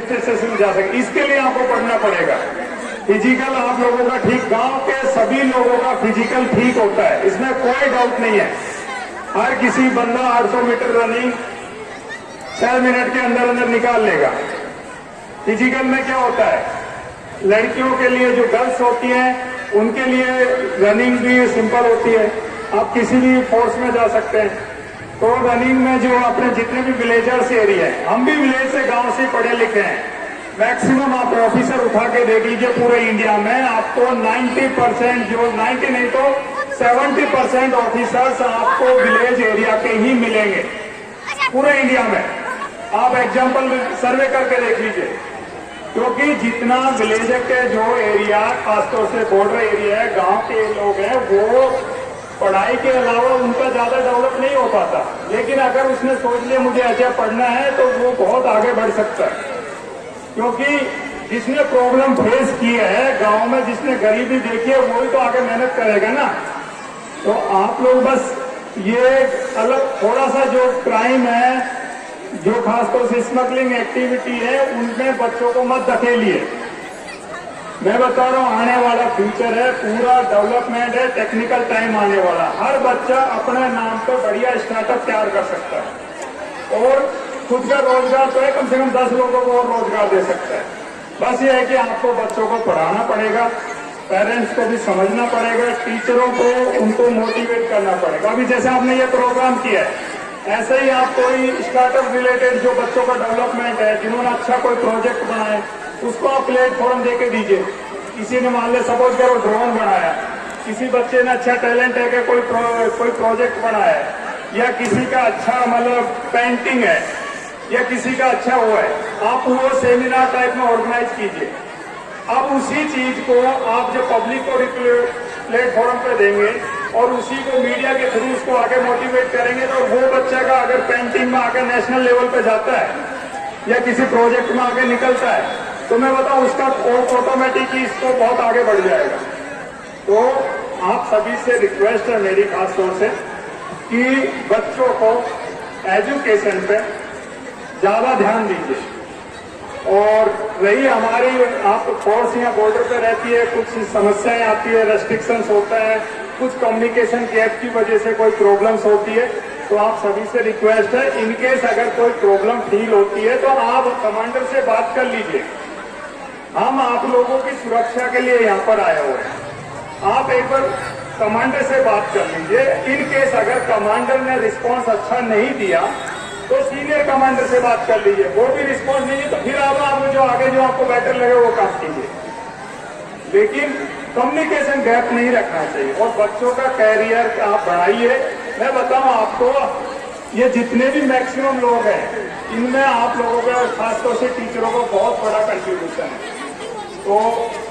से जा सके, इसके लिए आपको पढ़ना पड़ेगा। फिजिकल आप लोगों का ठीक, गांव के सभी लोगों का फिजिकल ठीक होता है, इसमें कोई डाउट नहीं है। हर किसी बंदा 800 मीटर रनिंग 6 मिनट के अंदर अंदर निकाल लेगा। फिजिकल में क्या होता है, लड़कियों के लिए जो गर्ल्स होती हैं उनके लिए रनिंग भी सिंपल होती है, आप किसी भी फोर्स में जा सकते हैं। तो रनिंग में जो अपने जितने भी विलेजर्स एरिया है, हम भी विलेज से गांव से पढ़े लिखे हैं, मैक्सिमम आप ऑफिसर उठा के देख लीजिए पूरे इंडिया में आपको 90% जो 90 नहीं तो 70% ऑफिसर्स आपको विलेज एरिया के ही मिलेंगे पूरे इंडिया में। आप एग्जाम्पल सर्वे करके देख लीजिए, क्योंकि जितना विलेज के जो एरिया खासतौर से बॉर्डर एरिया है, गांव के लोग हैं, वो पढ़ाई के अलावा उनका ज्यादा डेवलप नहीं हो पाता। लेकिन अगर उसने सोच लिया मुझे अच्छा पढ़ना है तो वो बहुत आगे बढ़ सकता है, क्योंकि जिसने प्रॉब्लम फेस की है गांव में, जिसने गरीबी देखी है, वही तो आगे मेहनत करेगा ना। तो आप लोग बस ये अलग थोड़ा सा जो क्राइम है, जो खासतौर से स्मगलिंग एक्टिविटी है, उनमें बच्चों को मत धकेलिए। मैं बता रहा हूं आने वाला फ्यूचर है, पूरा डेवलपमेंट है, टेक्निकल टाइम आने वाला। हर बच्चा अपने नाम पर बढ़िया स्टार्टअप तैयार कर सकता है और खुद का रोजगार तो है, कम से कम 10 लोगों को और रोजगार दे सकता है। बस ये है कि आपको बच्चों को पढ़ाना पड़ेगा, पेरेंट्स को भी समझना पड़ेगा, टीचरों को उनको मोटिवेट करना पड़ेगा। अभी जैसे आपने ये प्रोग्राम किया है, ऐसे ही आप कोई स्टार्टअप रिलेटेड जो बच्चों का डेवलपमेंट है, जिन्होंने अच्छा कोई प्रोजेक्ट बनाए, उसको आप प्लेटफॉर्म देके दीजिए। किसी ने मान ले सपोज करो ड्रोन बनाया, किसी बच्चे ने अच्छा टैलेंट है कि कोई प्रोजेक्ट बनाया है, या किसी का अच्छा मतलब पेंटिंग है, या किसी का अच्छा वो है, आप वो सेमिनार टाइप में ऑर्गेनाइज कीजिए। अब उसी चीज को आप जब पब्लिक को प्लेटफॉर्म पे देंगे और उसी को मीडिया के थ्रू उसको आगे मोटिवेट करेंगे, तो वो बच्चा का अगर पेंटिंग में आगे नेशनल लेवल पे जाता है या किसी प्रोजेक्ट में आगे निकलता है, तो मैं बताऊं उसका ऑटोमेटिकली इसको बहुत आगे बढ़ जाएगा। तो आप सभी से रिक्वेस्ट है मेरी खास तौर से कि बच्चों को एजुकेशन पे ज्यादा ध्यान दीजिए। और रही हमारी, आप फोर्स या बॉर्डर पे रहती है, कुछ समस्याएं आती है, रेस्ट्रिक्शंस होता है, कुछ कम्युनिकेशन गैप की वजह से कोई प्रॉब्लम्स होती है, तो आप सभी से रिक्वेस्ट है, इनकेस अगर कोई प्रॉब्लम फील होती है तो आप कमांडर से बात कर लीजिए। हम आप लोगों की सुरक्षा के लिए यहाँ पर आए हुए हैं, आप एक बार कमांडर से बात कर लीजिए। इन केस अगर कमांडर ने रिस्पांस अच्छा नहीं दिया तो सीनियर कमांडर से बात कर लीजिए, वो भी रिस्पांस नहीं है तो फिर आप जो आगे जो आपको बेटर लगे वो काम कीजिए। लेकिन कम्युनिकेशन गैप नहीं रखना चाहिए और बच्चों का कैरियर आप बढ़ाइए। मैं बताऊं आपको, ये जितने भी मैक्सिमम लोग हैं, इनमें आप लोगों का खासतौर से टीचरों का बहुत बड़ा कंट्रीब्यूशन है। तो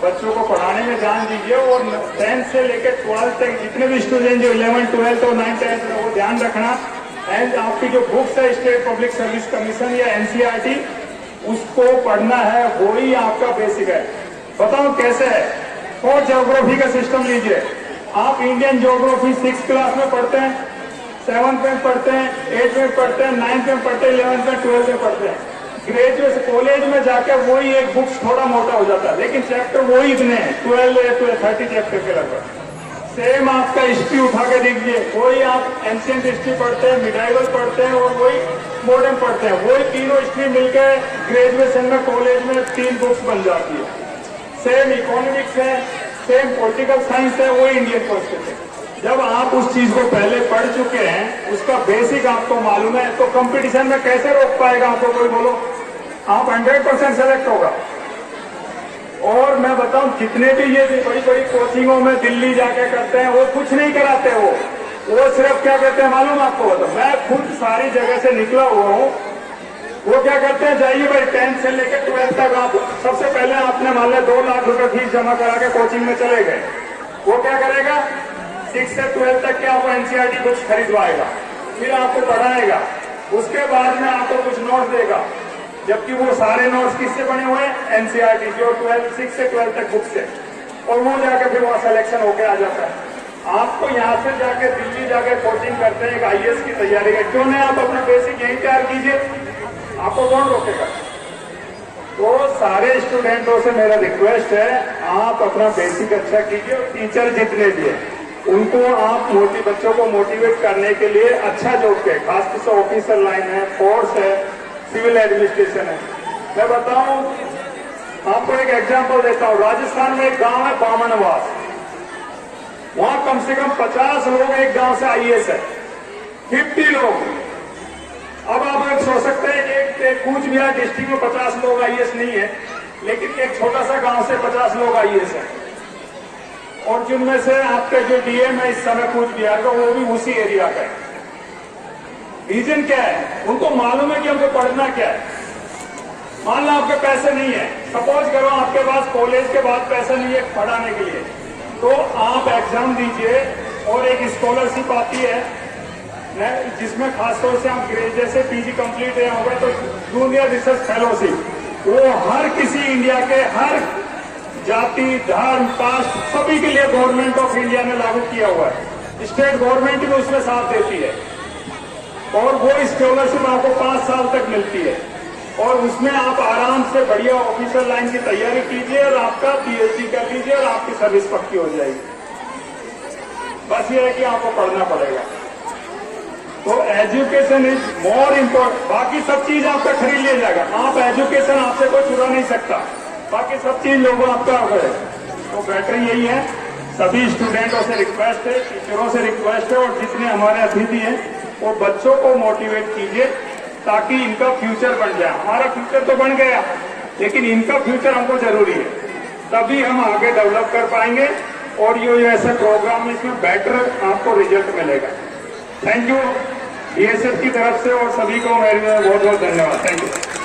बच्चों को पढ़ाने में ध्यान दीजिए और 10th से लेकर 12th तक जितने भी स्टूडेंट जो 11th, 12th और 9th, 10th में, वो ध्यान रखना। एंड आपकी जो बुक्स है स्टेट पब्लिक सर्विस कमीशन या एनसीईआरटी, उसको पढ़ना है, वो ही आपका बेसिक है। बताओ कैसे है। और ज्योग्राफी का सिस्टम लीजिए, आप इंडियन ज्योग्राफी 6th क्लास में पढ़ते हैं, 7th में पढ़ते हैं, 8th में पढ़ते हैं, 9th में पढ़ते हैं, 11th में, 12th में पढ़ते हैं। ग्रेजुएट कॉलेज में जाकर वही एक बुक्स थोड़ा मोटा हो जाता है, लेकिन चैप्टर वही इतने हैं, 12 या 30 चैप्टर के लगभग। सेम आपका हिस्ट्री उठा के देखिए, वही आप एंशिएंट हिस्ट्री पढ़ते हैं, मिडाइवल पढ़ते हैं और वही मॉडर्न पढ़ते हैं, वही तीनों हिस्ट्री मिलकर ग्रेजुएशन में कॉलेज में 3 बुक्स बन जाती है। सेम इकोनॉमिक्स है, सेम पॉलिटिकल साइंस है, वही इंडियन कॉन्स्टिट्यूशन है। जब आप उस चीज को पहले पढ़ चुके हैं, उसका बेसिक आपको मालूम है, तो कंपटीशन में कैसे रोक पाएगा आपको कोई, बोलो। आप 100% सेलेक्ट होगा। और मैं बताऊं, जितने भी ये बड़ी बड़ी कोचिंगों में दिल्ली जाके करते हैं, वो कुछ नहीं कराते, वो सिर्फ क्या कहते हैं मालूम आपको, तो मैं खुद सारी जगह से निकला हुआ हूँ। वो क्या करते हैं, जाइए भाई 10th से लेकर 12th तक आप सबसे पहले आपने मान लिया 2 लाख रुपए फीस जमा करा के कोचिंग में चले गए। वो क्या करेगा, 6 से 12 तक के आपको एनसीईआरटी बुक्स खरीदवाएगा, फिर आपको पढ़ाएगा, उसके बाद में आपको कुछ नोट्स देगा, जबकि वो सारे नोट्स किससे बने हुए हैं, एनसीईआरटी जो 6 से 12 तक बुक से, और वो जाकर फिर वहां सिलेक्शन होकर आ जाता है। आपको यहाँ से जाके दिल्ली जाके कोचिंग करते हैं, एक आईएएस की तैयारी है, क्यों नहीं आप अपना बेसिक यहीं तैयार कीजिए, आपको कौन रोकेगा। तो सारे स्टूडेंटों से मेरा रिक्वेस्ट है, आप अपना बेसिक अच्छा कीजिए और टीचर जितने भी हैं उनको आप बच्चों को मोटिवेट करने के लिए अच्छा जॉब के, खासतौर से ऑफिसर लाइन है, फोर्स है, सिविल एडमिनिस्ट्रेशन है। मैं बताऊं आपको, एक एग्जांपल देता हूं। राजस्थान में एक गांव है बामनवास, वहां कम से कम 50 लोग एक गांव से आईएएस है, 50 लोग। अब आप लोग सोच सकते हैं कि एक कूच बिहार डिस्ट्रिक्ट में 50 लोग आईएएस नहीं है, लेकिन एक छोटा सा गांव से 50 लोग आईएएस है, और जिनमें से आपके जो डीएम है इस समय कूच बिहार का, वो भी उसी एरिया का है। रीजन क्या है? उनको मालूम है कि हमको पढ़ना क्या है। मान लो आपके पैसे नहीं है, सपोज करो आपके पास कॉलेज के बाद पैसा नहीं है पढ़ाने के लिए, तो आप एग्जाम दीजिए और एक स्कॉलरशिप आती है जिसमें खासतौर से आप जैसे पीजी कंप्लीट होगा तो जूनियर रिसर्च फेलोशिप, वो हर किसी इंडिया के हर जाति, धर्म, कास्ट सभी के लिए गवर्नमेंट ऑफ इंडिया ने लागू किया हुआ है। स्टेट गवर्नमेंट भी उसमें साथ देती है, और वो स्कॉलरशिप आपको 5 साल तक मिलती है, और उसमें आप आराम से बढ़िया ऑफिसर लाइन की तैयारी कीजिए और आपका पीएचडी कर लीजिए और आपकी सर्विस पक्की हो जाएगी। बस ये है कि आपको पढ़ना पड़ेगा। तो एजुकेशन इज मोर इम्पोर्टेंट। बाकी सब चीज आपका खरीद लिया जाएगा, आप एजुकेशन आपसे कोई चुरा नहीं सकता, बाकी सब चीज लोगों आपका है। तो बेटर यही है, सभी स्टूडेंटों से रिक्वेस्ट है, टीचरों से रिक्वेस्ट है, और जितने हमारे अतिथि हैं वो बच्चों को मोटिवेट कीजिए ताकि इनका फ्यूचर बन जाए। हमारा फ्यूचर तो बन गया, लेकिन इनका फ्यूचर हमको जरूरी है, तभी हम आगे डेवलप कर पाएंगे, और ये ऐसे प्रोग्राम में इसमें बेटर आपको रिजल्ट मिलेगा। थैंक यू बीएसएफ की तरफ से, और सभी को मेरे बहुत बहुत धन्यवाद। Thank you.